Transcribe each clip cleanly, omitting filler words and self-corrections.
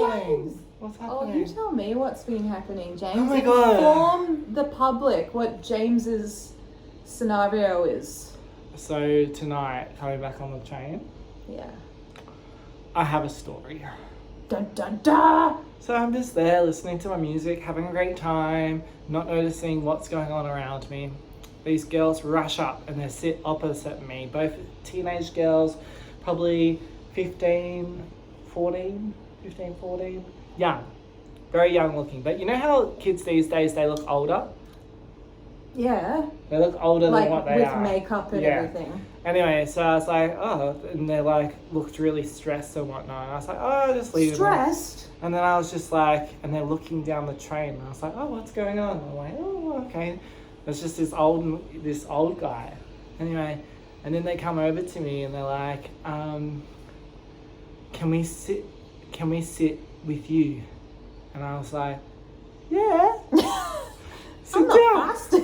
happening? James. What's Oh, happening? you tell me what's been happening, James. Oh my God. Inform the public what James's scenario is. So tonight, coming back on the train, Yeah. I have a story. Dun dun dun! So I'm just there listening to my music, having a great time, not noticing what's going on around me. These girls rush up and they sit opposite me, both teenage girls, probably 15, 14, young, very young looking. But you know how kids these days, they look older? Yeah. They look older Like than what they with are. makeup and everything. Anyway, so I was like, oh, and they like looked really stressed and whatnot. And I was like, oh, just leave Stressed? them. And then I was just like, and they're looking down the train. And I was like, oh, what's going on? And I'm like, oh, okay. It's just this old guy. Anyway, and then they come over to me and they're like, can we sit with you? And I was like, yeah. Sit down. Fast.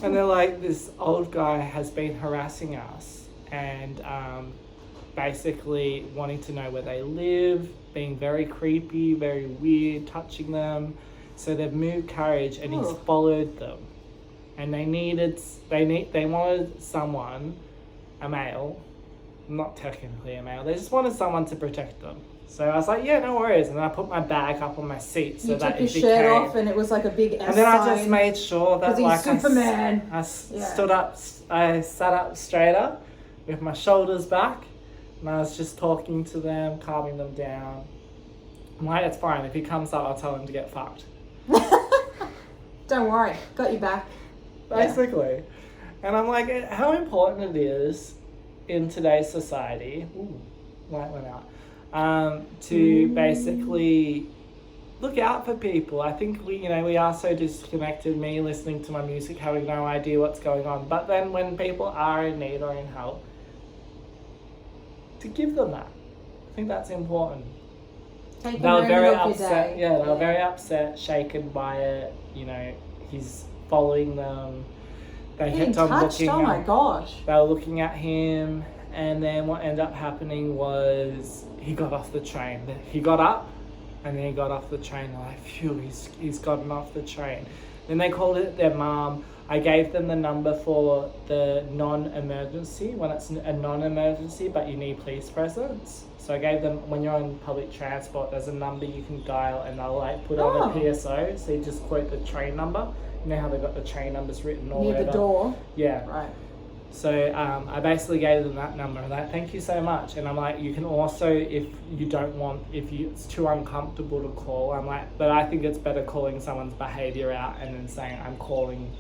And they're like, this old guy has been harassing us and basically wanting to know where they live, being very creepy, very weird, touching them. So they've moved carriage and he's followed them. And they wanted someone, a male, not technically a male, they just wanted someone to protect them. So I was like, yeah, no worries. And then I put my bag up on my seat so you that took your shirt off and it was like a big S and then I just sign. made sure that like Superman. I sat up straighter with my shoulders back and I was just talking to them, calming them down. I'm like, it's fine. If he comes up, I'll tell him to get fucked. Don't worry, got you back. Basically. Yeah. And I'm like, how important it is in today's society, light went out, to basically look out for people. I think we are so disconnected, me listening to my music, having no idea what's going on. But then when people are in need or in help, to give them that. I think that's important. Take They were very upset. Yeah, they were very upset, shaken by it. He's following them. They kept on looking. Oh my gosh! They were looking at him, and then what ended up happening was he got off the train. He got up, and then he got off the train. They're like, phew, he's gotten off the train. Then they called it their mom. I gave them the number for the non-emergency when it's a non-emergency, but you need police presence. So I gave them, when you're on public transport, there's a number you can dial and they'll like put on a PSO. So you just quote the train number. You know how they've got the train numbers written all over? Near the door? Yeah. Right. So I basically gave them that number. I'm like, thank you so much. And I'm like, you can also, if it's too uncomfortable to call, I'm like, but I think it's better calling someone's behavior out and then saying, I'm calling,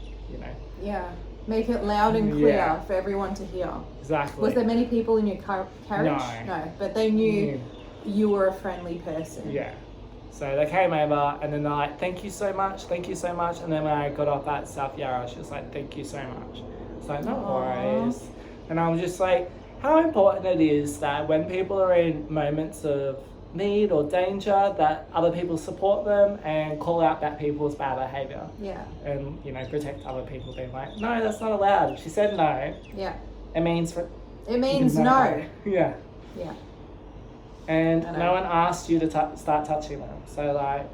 Yeah. Make it loud and clear for everyone to hear. Exactly. Was there many people in your carriage? No. But they knew you were a friendly person. Yeah. So they came over and then they're like, thank you so much. And then when I got off at South Yarra, she was like, thank you so much. It's like, no worries. And I was just like, how important it is that when people are in moments of need or danger, that other people support them and call out that people's bad behaviour. Yeah. And, protect other people being like, no, that's not allowed. She said no. Yeah. It means no. Yeah. Yeah. And no one asked you to start touching them. So, like,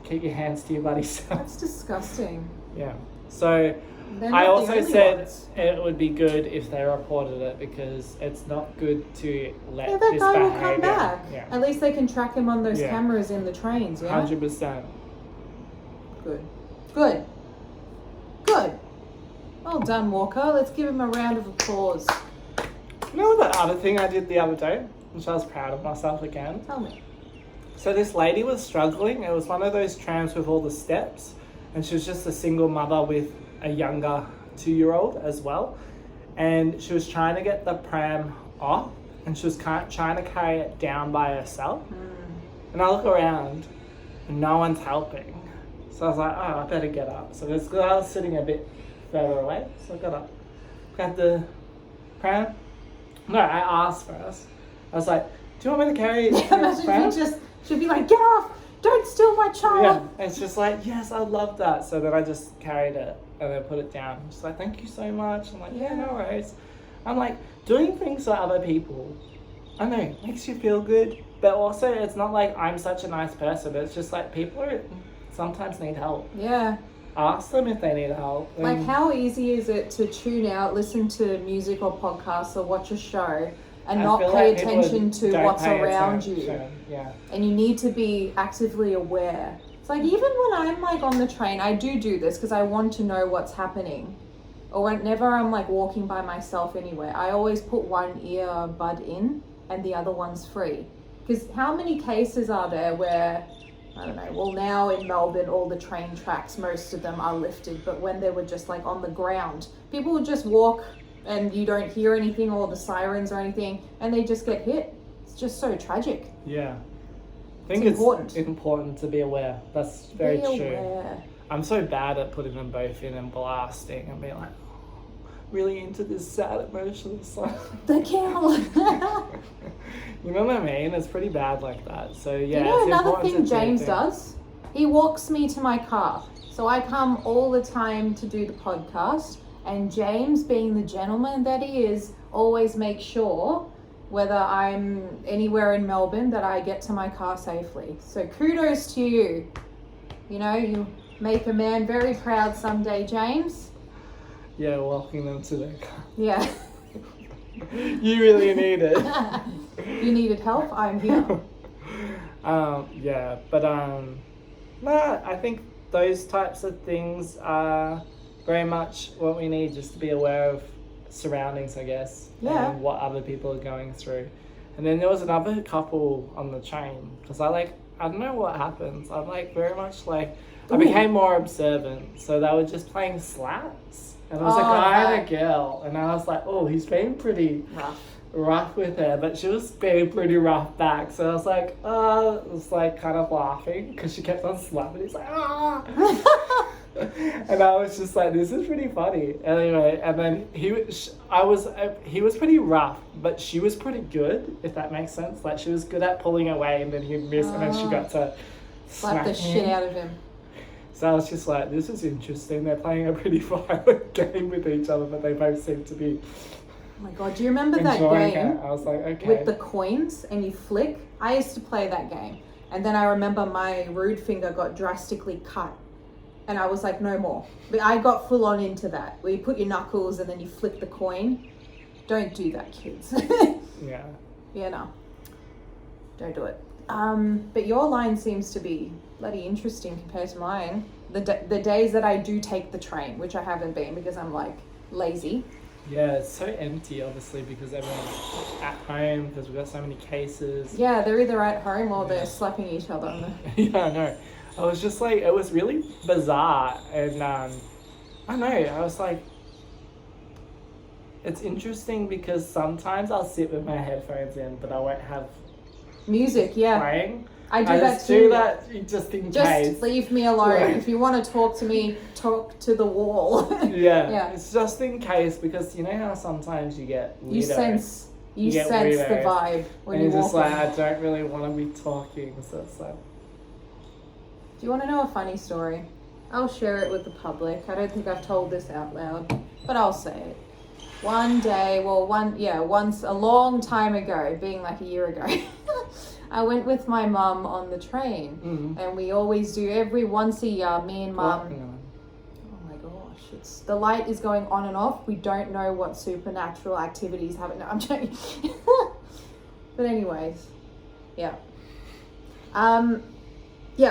keep your hands to your bloody self. That's disgusting. Yeah. So, I also said it would be good if they reported it because it's not good to let this behaviour. That guy will come back. Yeah. At least they can track him on those cameras in the trains, yeah? 100%. Good. Well done, Walker. Let's give him a round of applause. You know what that other thing I did the other day? Which I was proud of myself again. Tell me. So this lady was struggling. It was one of those trams with all the steps. And she was just a single mother with a younger 2-year-old as well. And she was trying to get the pram off. And she was trying to carry it down by herself. And I look around and no one's helping. So I was like, oh, I better get up. So this girl was sitting a bit further away. So I got up. Grabbed the pram. No, I asked first. I was like, do you want me to carry it? Imagine she'd be like, get off! Don't steal my child! Yeah, it's just like, yes, I love that. So then I just carried it and then put it down. She's like, thank you so much. I'm like, yeah, no worries. I'm like, doing things for other people, I know, makes you feel good. But also, it's not like I'm such a nice person. It's just like people sometimes need help. Yeah. Ask them if they need help. Like, how easy is it to tune out, listen to music or podcasts or watch a show and not pay attention to what's around you? Yeah. And you need to be actively aware. It's like, even when I'm like on the train, I do this because I want to know what's happening. Or whenever I'm like walking by myself anywhere, I always put one earbud in and the other one's free. Because how many cases are there where, I don't know, well, now in Melbourne, all the train tracks, most of them are lifted, but when they were just like on the ground, people would just walk and you don't hear anything or the sirens or anything, and they just get hit. It's just so tragic. Yeah. I think it's important to be aware. That's very true. Aware. I'm so bad at putting them both in and blasting and being like, really into this sad emotional song. The cow. You know what I mean? It's pretty bad like that. So yeah. You know another thing James does? He walks me to my car. So I come all the time to do the podcast, and James, being the gentleman that he is, always makes sure, whether I'm anywhere in Melbourne, that I get to my car safely. So kudos to you. You know, you make a man very proud someday, James. Yeah, walking them to their car. Yeah. You really need it. You needed help? I'm here. Yeah, but no, I think those types of things are very much what we need, just to be aware of surroundings, I guess. Yeah. And what other people are going through. And then there was another couple on the train, because I don't know what happens. I'm like very much like, I became more observant. So they were just playing slaps. And it was a guy and a girl. And I was like, oh, he's being pretty rough with her. But she was being pretty rough back. So I was like, I was like kind of laughing because she kept on slapping. He's like, And I was just like, this is pretty funny. Anyway, and then he was pretty rough, but she was pretty good, if that makes sense. Like, she was good at pulling away, and then he'd miss, and then she got to slap the shit out of him. So I was just like, this is interesting. They're playing a pretty violent game with each other, but they both seem to be oh my God, do you remember that game? I was like, okay. With the coins and you flick? I used to play that game. And then I remember my rude finger got drastically cut. And I was like, no more. But I got full on into that, where you put your knuckles and then you flick the coin. Don't do that, kids. Yeah. Yeah, no. Don't do it. But your line seems to be bloody interesting compared to mine. The days that I do take the train, which I haven't been because I'm like lazy. Yeah, it's so empty, obviously, because everyone's at home, because we've got so many cases. Yeah, they're either at home or they're slapping each other. Yeah, I know. I was just like, it was really bizarre. And I don't know, I was like, it's interesting because sometimes I'll sit with my headphones in, but I won't have music, yeah. Playing. I just do that just in case. Just leave me alone. Right. If you want to talk to me, talk to the wall. Yeah. It's just in case, because you know how sometimes you get weirdo. You sense the vibe when you walk. And just like, I don't really want to be talking, so it's like. Do you want to know a funny story? I'll share it with the public. I don't think I've told this out loud, but I'll say it. Once a long time ago, being like a year ago, I went with my mum on the train, and we always do once a year, me and mum. Oh my gosh, the light is going on and off. We don't know what supernatural activities happen. No, I'm joking. But anyways, yeah.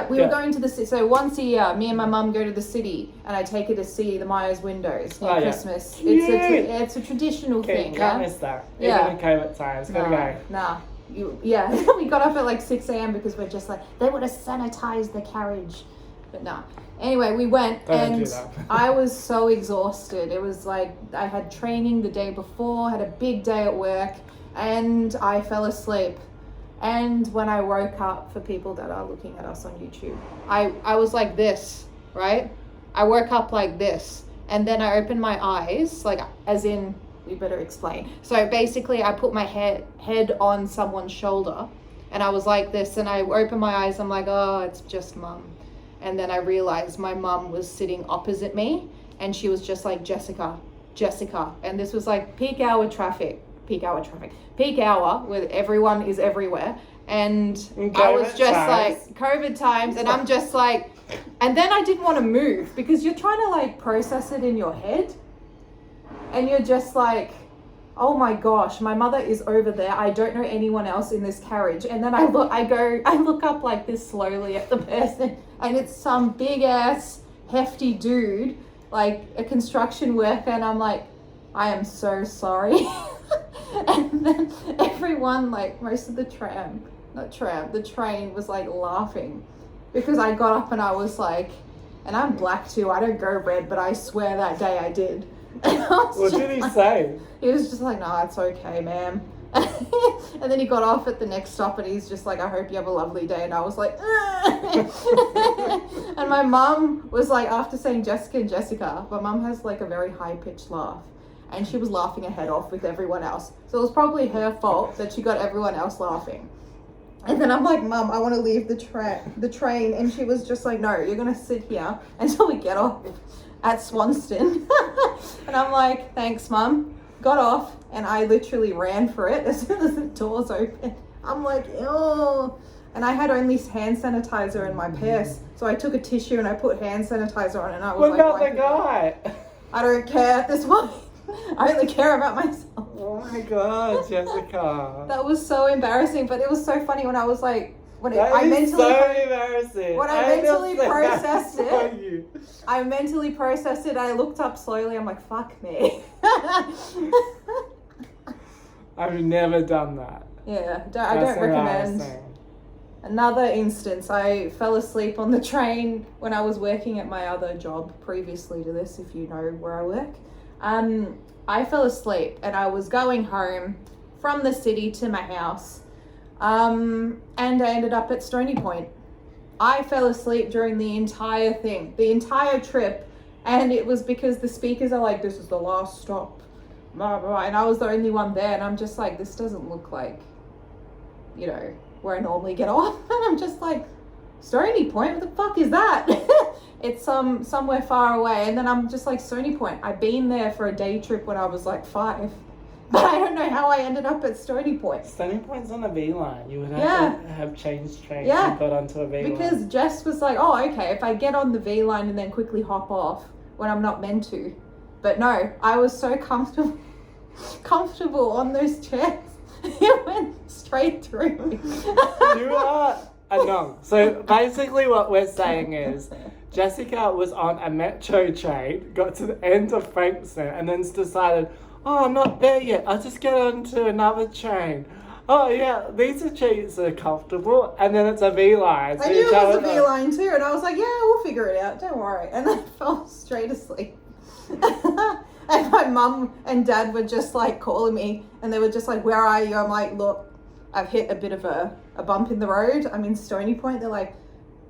We were going to the city. So once a year, me and my mum go to the city, and I take her to see the Myers windows near Christmas. It's a traditional thing. Can't miss that. Even in COVID times, gotta go. Nah. We got up at like 6 a.m. because we're just like, they would have sanitized the carriage. But nah. Anyway, we went and I was so exhausted. It was like I had training the day before, had a big day at work, and I fell asleep. And when I woke up, for people that are looking at us on YouTube, I was like this, right? I woke up like this. And then I opened my eyes, like as in, we better explain. So basically I put my head on someone's shoulder and I was like this, and I opened my eyes. I'm like, oh, it's just mum. And then I realized my mum was sitting opposite me and she was just like, Jessica. And this was like peak hour where everyone is everywhere. And I was just times. like, COVID times, and I'm just like, and then I didn't want to move because you're trying to like process it in your head. And you're just like, oh my gosh, my mother is over there. I don't know anyone else in this carriage. And then I look up like this slowly at the person, and it's some big ass hefty dude, like a construction worker. And I'm like, I am so sorry. And then everyone, like most of the the train was like laughing because I got up and I was like, and I'm black too. I don't go red, but I swear that day I did. What did he say? He was just like, "Nah, it's okay, ma'am." And then he got off at the next stop and he's just like, "I hope you have a lovely day." And I was like, and my mum was like, after saying Jessica and Jessica, my mum has like a very high-pitched laugh. And she was laughing her head off with everyone else. So it was probably her fault that she got everyone else laughing. And then I'm like, Mum, I want to leave the train. And she was just like, no, you're going to sit here until we get off at Swanston. And I'm like, thanks, Mum. Got off, and I literally ran for it as soon as the doors opened. I'm like, ew. And I had only hand sanitizer in my purse. So I took a tissue and I put hand sanitizer on it. And I was what like, about the guy? I don't care at this point. I only care about myself. Oh my god, Jessica. That was so embarrassing, but it was so funny when I was like, embarrassing. When I mentally processed it, I mentally processed it. I looked up slowly. I'm like, fuck me. I've never done that. Yeah, I don't recommend. Another instance, I fell asleep on the train when I was working at my other job previously to this, if you know where I work. I fell asleep and I was going home from the city to my house, and I ended up at Stony Point. I fell asleep during the entire thing, the entire trip, and it was because the speakers are like, this is the last stop, blah, blah, and I was the only one there, and I'm just like, this doesn't look like, you know, where I normally get off. And I'm just like, Stony Point, what the fuck is that? It's somewhere far away. And then I'm just like, Stony Point, I've been there for a day trip when I was like 5, but I don't know how I ended up at Stony Point. Stony Point's on a V line. You would have to have changed trains and got onto a V line. Because Jess was like, oh, okay, if I get on the V line and then quickly hop off when I'm not meant to. But no, I was so comfortable on those chairs. It went straight through me. You are a nong. So basically what we're saying is Jessica was on a metro train, got to the end of Frankston, and then decided, oh, I'm not there yet. I'll just get onto another train. Oh, yeah, these seats are comfortable. And then it's a V line. So I knew it was a V line too, and I was like, yeah, we'll figure it out. Don't worry. And then I fell straight asleep. And my mum and dad were just like calling me, and they were just like, where are you? I'm like, look, I've hit a bit of a bump in the road. I'm in Stony Point. They're like,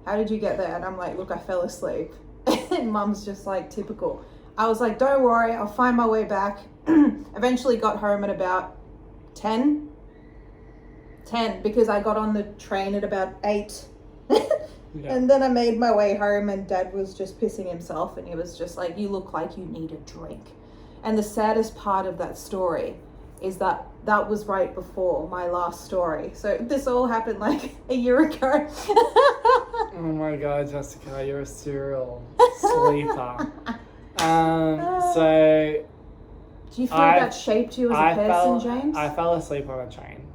how did you get there? And I'm like, look, I fell asleep. And mum's just like, typical. I was like, don't worry, I'll find my way back. Eventually got home at about 10 because I got on the train at about 8. Yeah. And then I made my way home, and Dad was just pissing himself, and he was just like, you look like you need a drink. And the saddest part of that story is that was right before my last story. So this all happened like a year ago. Oh my god, Jessica, you're a serial sleeper. So do you feel that shaped you as a person, James? I fell asleep on a train.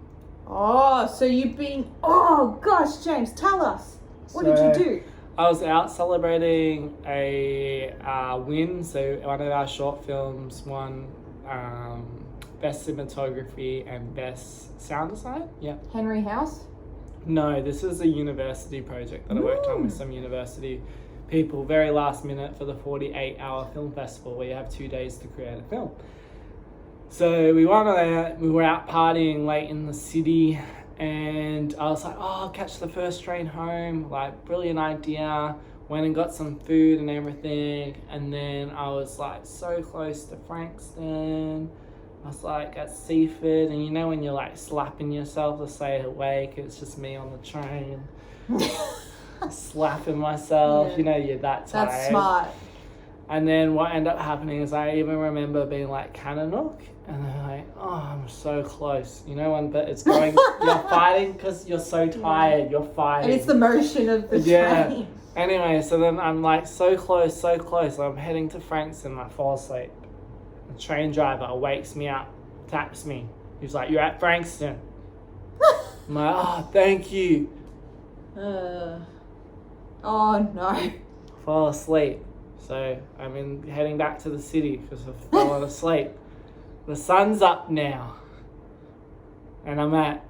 Oh, so you've been... Oh, gosh, James, tell us. What did you do? I was out celebrating a win. So one of our short films won Best Cinematography and Best Sound Design. Yeah. Henry House? No, this is a university project that I worked on with some university people. Very last minute for the 48-hour film festival where you have 2 days to create a film. So we went on that. We were out partying late in the city, and I was like, oh, I'll catch the first train home. Like, brilliant idea. Went and got some food and everything, and then I was like so close to Frankston. I was like at Seaford, and you know when you're like slapping yourself to stay awake, it's just me on the train. Slapping myself, yeah. You know, you're that tired. That's smart. And then what ended up happening is I even remember being like Cannonook, And they're like, oh, I'm so close. You know, but it's going, you're fighting because you're so tired. You're fighting. And it's the motion of the train. Anyway, so then I'm like so close. I'm heading to Frankston. I fall asleep. The train driver wakes me up, taps me. He's like, you're at Frankston. I'm like, oh, thank you. Oh, no. Fall asleep. So I'm heading back to the city because I've fallen asleep. The sun's up now. And I'm at,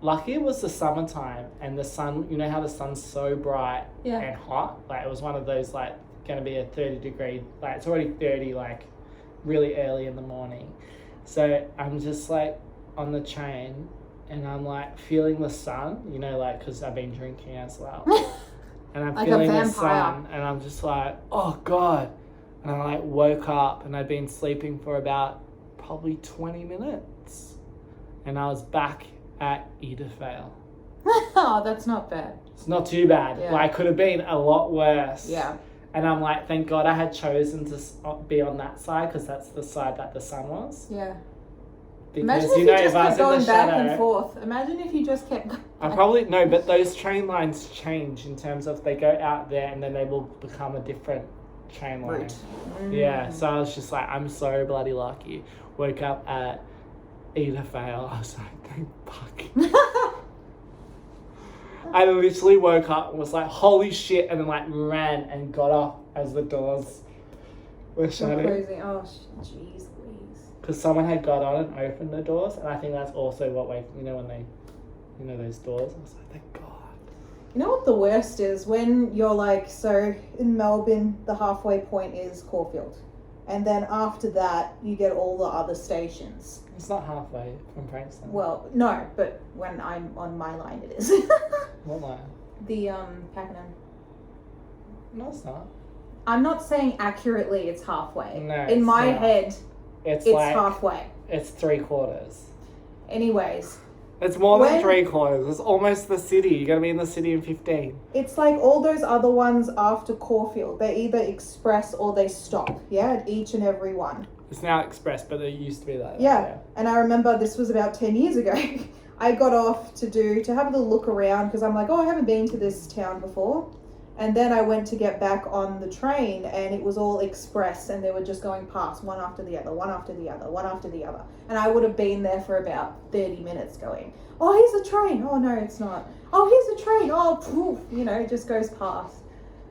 lucky it was the summertime and the sun, you know how the sun's so bright and hot? Like it was one of those like going to be a 30-degree, like it's already 30, like really early in the morning. So I'm just like on the train and I'm like feeling the sun, you know, like because I've been drinking as well. And I'm like feeling the sun and I'm just like, oh God. And I like woke up and I'd been sleeping for about probably 20 minutes. And I was back at Edithvale. Oh, that's not bad. It's not too bad. Yeah. Like, it could have been a lot worse. Yeah. And I'm like, thank God I had chosen to be on that side because that's the side that the sun was. Yeah. Because, imagine if you just kept going back and forth. Imagine if you just kept going. I probably, no, but those train lines change in terms of they go out there and then they will become a different train line. Yeah, so I was just like, I'm so bloody lucky. Woke up at Edithvale. I was like, thank fuck. I literally woke up and was like, holy shit, and then like ran and got up as the doors were shutting. Crazy. Oh, jeez Louise. Because someone had got on and opened the doors, and I think that's also what when they, those doors. I was like, thank God. You know what the worst is? When you're like, so in Melbourne, the halfway point is Caulfield. And then after that, you get all the other stations. It's not halfway from Frankston. Well, no, but when I'm on my line, it is. What line? The, Pakenham. No, it's not. I'm not saying accurately it's halfway. No, in my head, it's like, halfway. It's 3/4. Anyways. It's more than 3/4. It's almost the city. You're going to be in the city in 15. It's like all those other ones after Caulfield. They either express or they stop. Yeah, at each and every one. It's now express, but it used to be like that. Yeah. And I remember this was about 10 years ago. I got off to have a little look around because I'm like, oh, I haven't been to this town before. And then I went to get back on the train and it was all express and they were just going past one after the other, one after the other, one after the other. And I would have been there for about 30 minutes going, oh, here's the train. Oh, no, it's not. Oh, here's the train. Oh, poof, it just goes past.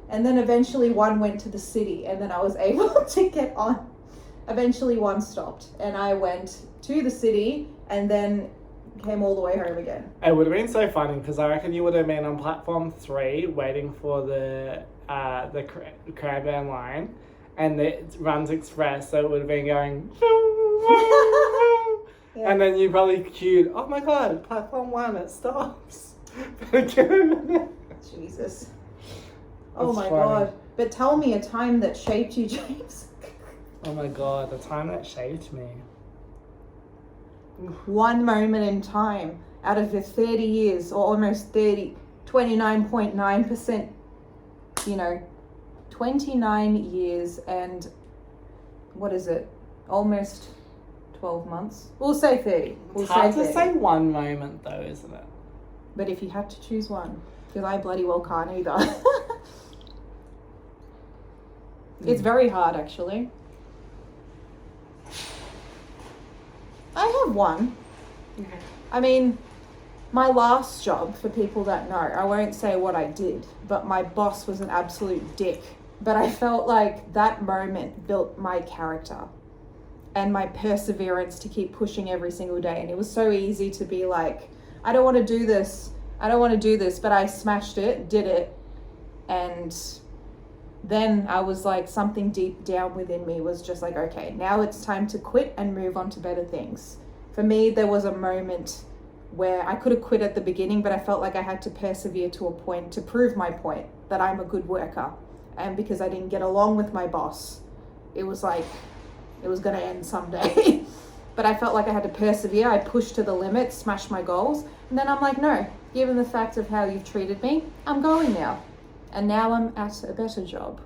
And then eventually one went to the city and then I was able to get on. Eventually one stopped and I went to the city and then came all the way home again. It would have been so funny because I reckon you would have been on platform 3 waiting for the Cranbourne line and it runs express, so it would have been going yeah. And then you probably queued, oh my God, platform 1, it stops. Jesus. Oh my God. But tell me a time that shaped you, James. Oh my God, the time that shaped me. One moment in time out of the 30 years or almost 30, 29.9%, 29 years and what is it? Almost 12 months. We'll say 30. It's hard to say one moment though, isn't it? But if you had to choose one, because I bloody well can't either. It's very hard actually. I have one. Okay. I mean, my last job, for people that know, I won't say what I did, but my boss was an absolute dick. But I felt like that moment built my character and my perseverance to keep pushing every single day. And it was so easy to be like, I don't want to do this. But I smashed it, did it. And then I was like, something deep down within me was just like, okay, now it's time to quit and move on to better things. For me, there was a moment where I could have quit at the beginning, but I felt like I had to persevere to a point to prove my point that I'm a good worker. And because I didn't get along with my boss, it was like, it was going to end someday. But I felt like I had to persevere. I pushed to the limit, smashed my goals. And then I'm like, no, given the fact of how you've treated me, I'm going now. And now I'm at a better job,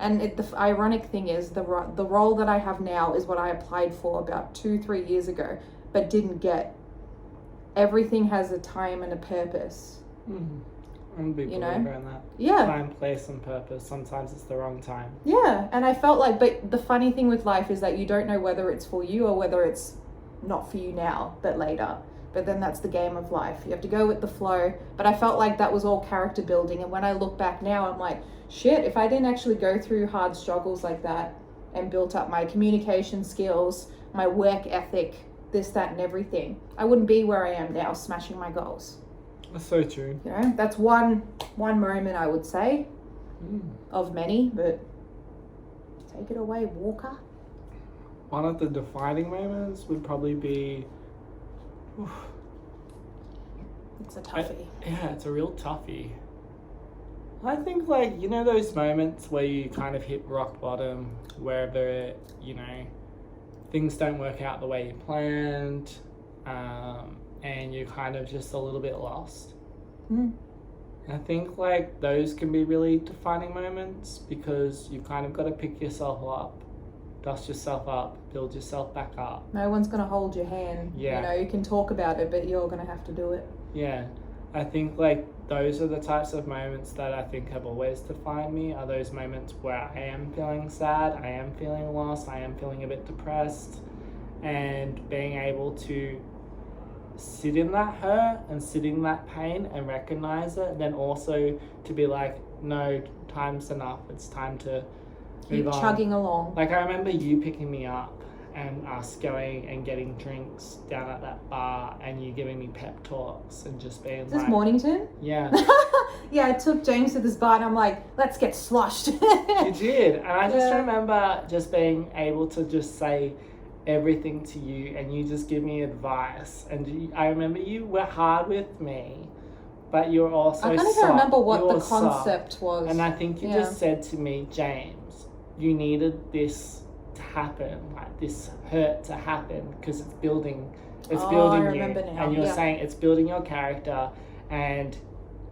And the ironic thing is the role that I have now is what I applied for about 2-3 years ago, but didn't get. Everything has a time and a purpose. I'm a big believer in that. Yeah. Time, place, and purpose. Sometimes it's the wrong time. Yeah, and I felt like, but the funny thing with life is that you don't know whether it's for you or whether it's not for you now, but later. But then that's the game of life. You have to go with the flow. But I felt like that was all character building. And when I look back now, I'm like, shit, if I didn't actually go through hard struggles like that and built up my communication skills, my work ethic, this, that, and everything, I wouldn't be where I am now, smashing my goals. That's so true. You know, that's one moment I would say of many, but take it away, Walker. One of the defining moments would probably be... It's a toughie. It's a real toughie. I think, like, you know those moments where you kind of hit rock bottom, wherever, you know, things don't work out the way you planned, and you're kind of just a little bit lost. I think, like, those can be really defining moments because you've kind of got to pick yourself up, dust yourself up, build yourself back up. No one's going to hold your hand. Yeah. You know, you can talk about it, but you're going to have to do it. Yeah. I think, like, those are the types of moments that I think have always defined me, are those moments where I am feeling sad, I am feeling lost, I am feeling a bit depressed, and being able to sit in that hurt and sit in that pain and recognize it, and then also to be like, no, time's enough, it's time to move on. Keep chugging along. Like, I remember you picking me up and us going and getting drinks down at that bar and you giving me pep talks and just being Is this Mornington? Yeah. Yeah, I took James to this bar and I'm like, let's get sloshed. You did. And I just remember just being able to just say everything to you and you just give me advice. And I remember you were hard with me, but you were also I can't even remember what the concept was. And I think you just said to me, James, you needed this to happen, like this hurt to happen, because it's building I you. now. And you're saying it's building your character, and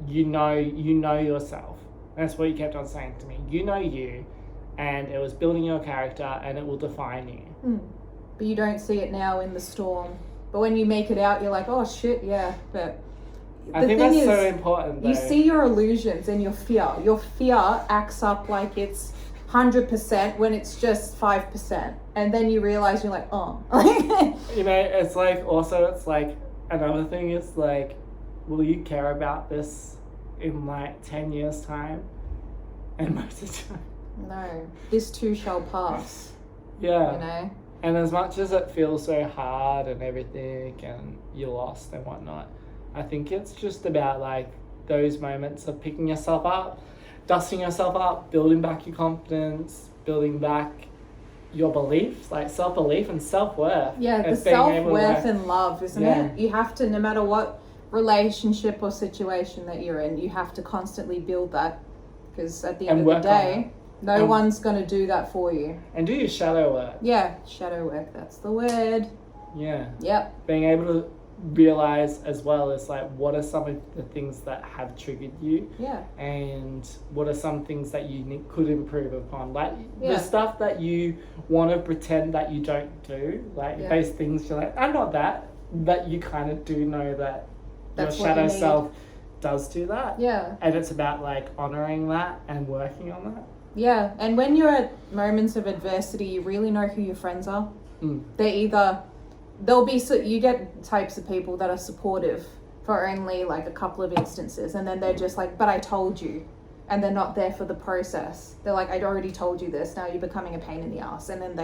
you know yourself. That's what you kept on saying to me. You know you, and it was building your character, and it will define you. But you don't see it now in the storm. But when you make it out, you're like, oh shit, yeah. But I think that's so important, though. You see your illusions and your fear. Your fear acts up like it's 100% when it's just 5%, and then you realize you're like, oh. You know, it's like, also it's like, another thing is like, will you care about this in like 10 years time? And most of the time, no, this too shall pass. Yeah. You know, and as much as it feels so hard and everything and you're lost and whatnot, I think it's just about like those moments of picking yourself up, dusting yourself up, building back your confidence, building back your beliefs, like self-belief and self-worth. Yeah, the self-worth and love, isn't it? You have to, no matter what relationship or situation that you're in, you have to constantly build that, because at the end of the day, no one's going to do that for you. And do your shadow work. Yeah, shadow work, that's the word. Yeah. Yep. Being able to realize as well as like, what are some of the things that have triggered you, and what are some things that you could improve upon, like the stuff that you want to pretend that you don't do, like those things you're like, I'm not that, but you kind of do know that your shadow self does do that, and it's about like honoring that and working on that. And when you're at moments of adversity, you really know who your friends are. They're either you get types of people that are supportive for only like a couple of instances, and then they're just like, but I told you, and they're not there for the process. They're like, I'd already told you this, now you're becoming a pain in the ass. And then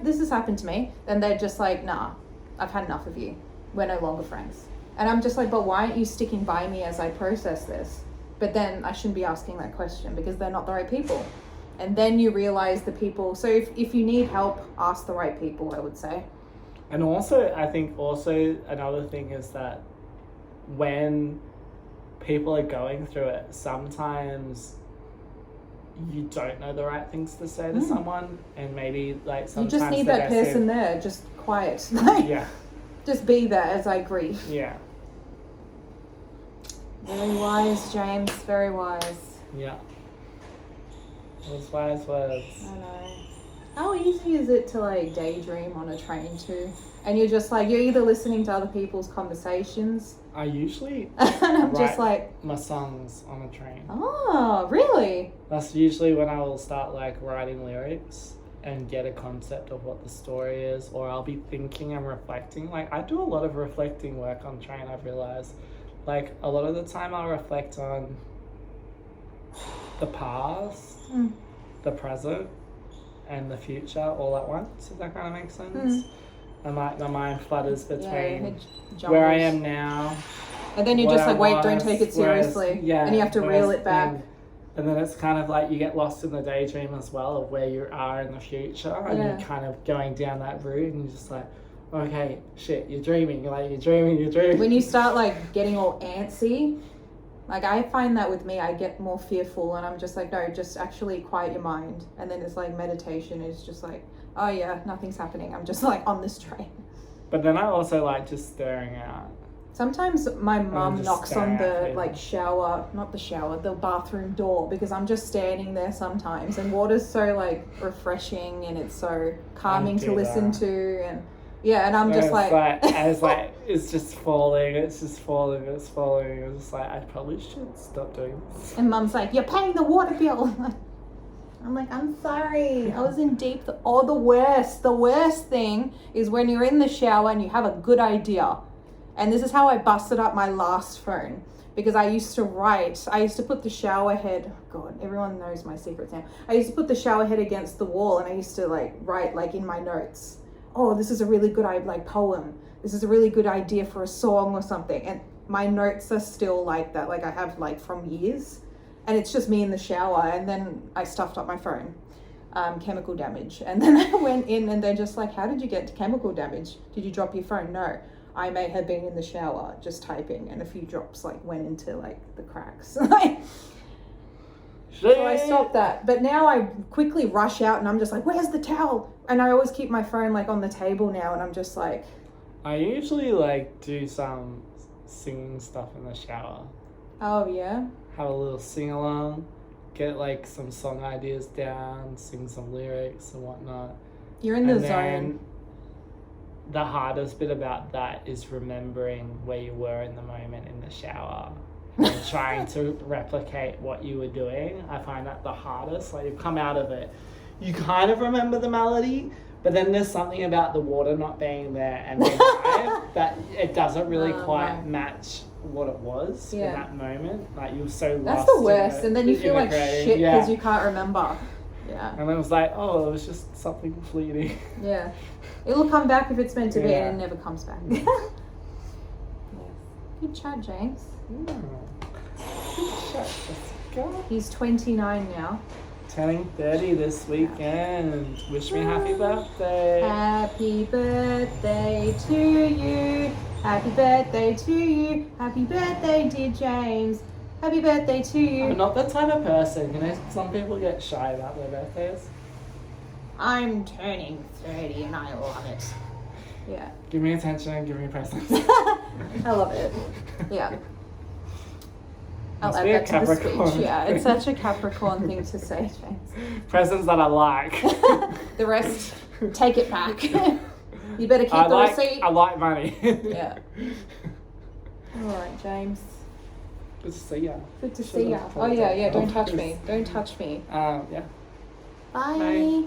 this has happened to me, and they're just like, nah, I've had enough of you, we're no longer friends. And I'm just like, but why aren't you sticking by me as I process this? But then I shouldn't be asking that question, because they're not the right people. And then you realize the people, so if you need help, ask the right people, I would say. And also, I think also another thing is that when people are going through it, sometimes you don't know the right things to say to someone, and maybe like sometimes you just need that person there, just quiet. Just be there as I grieve. Yeah. Very wise, James. Very wise. Yeah. Those wise words. I know. How easy is it to like daydream on a train too? And you're just like, you're either listening to other people's conversations. I usually and I'm write just like my songs on a train. Oh, really? That's usually when I will start like writing lyrics and get a concept of what the story is, or I'll be thinking and reflecting. Like I do a lot of reflecting work on train, I've realized. Like a lot of the time I'll reflect on the past, the present, and the future all at once, if that kind of makes sense. And like my mind flutters between where I am now. And then you're just like, wait, don't take it seriously. And you have to reel it back. And then it's kind of like you get lost in the daydream as well of where you are in the future. And you're kind of going down that route and you're just like, okay, shit, you're dreaming. You're dreaming. When you start like getting all antsy, like I find that with me, I get more fearful and I'm just like, no, just actually quiet your mind. And then it's like meditation is just like, oh yeah, nothing's happening. I'm just like on this train. But then I also like just staring out. Sometimes my mum knocks on the the bathroom door because I'm just standing there sometimes, and water's so like refreshing and it's so calming to listen to, and I'm just it's just falling. It's just like I probably should stop doing this. And mum's like, you're paying the water bill. I'm like, I'm sorry. I was in deep. The worst thing is when you're in the shower and you have a good idea. And this is how I busted up my last phone. Because I used to put the shower head, God, everyone knows my secrets now. I used to put the shower head against the wall and I used to like write like in my notes, oh, this is a really good poem. This is a really good idea for a song or something. And my notes are still like that. Like I have like from years. And it's just me in the shower. And then I stuffed up my phone. Chemical damage. And then I went in and they're just like, how did you get chemical damage? Did you drop your phone? No. I may have been in the shower just typing and a few drops like went into like the cracks. So I stopped that. But now I quickly rush out and I'm just like, where's the towel? And I always keep my phone like on the table now and I'm just like... I usually like do some singing stuff in the shower. Oh, yeah? Have a little sing-along, get like some song ideas down, sing some lyrics and whatnot. You're in the zone. The hardest bit about that is remembering where you were in the moment in the shower and trying to replicate what you were doing. I find that the hardest. Like you've come out of it, you kind of remember the melody, but then there's something about the water not being there and the vibe that it doesn't really match what it was in that moment. Like you were so lost. That's the worst, and then you feel like shit because you can't remember. Yeah. And then it was like, oh, it was just something fleeting. Yeah. It'll come back if it's meant to be, and it never comes back. Yeah. Good chat, James. Good chat. Let's go. He's 29 now. Turning 30 this weekend. Wish me happy birthday. Happy birthday to you. Happy birthday to you. Happy birthday, dear James. Happy birthday to you. I'm not the type of person, you know, some people get shy about their birthdays. I'm turning 30 and I love it. Yeah. Give me attention and give me presents. I love it. Yeah. I'll add that to the speech. Yeah, it's such a Capricorn thing to say, James. Presents that I like. The rest, take it back. You better keep the receipt. I like money. Yeah. All right, James. Good to see ya. Good to see ya. Oh yeah, don't touch me. Don't touch me. Yeah. Bye.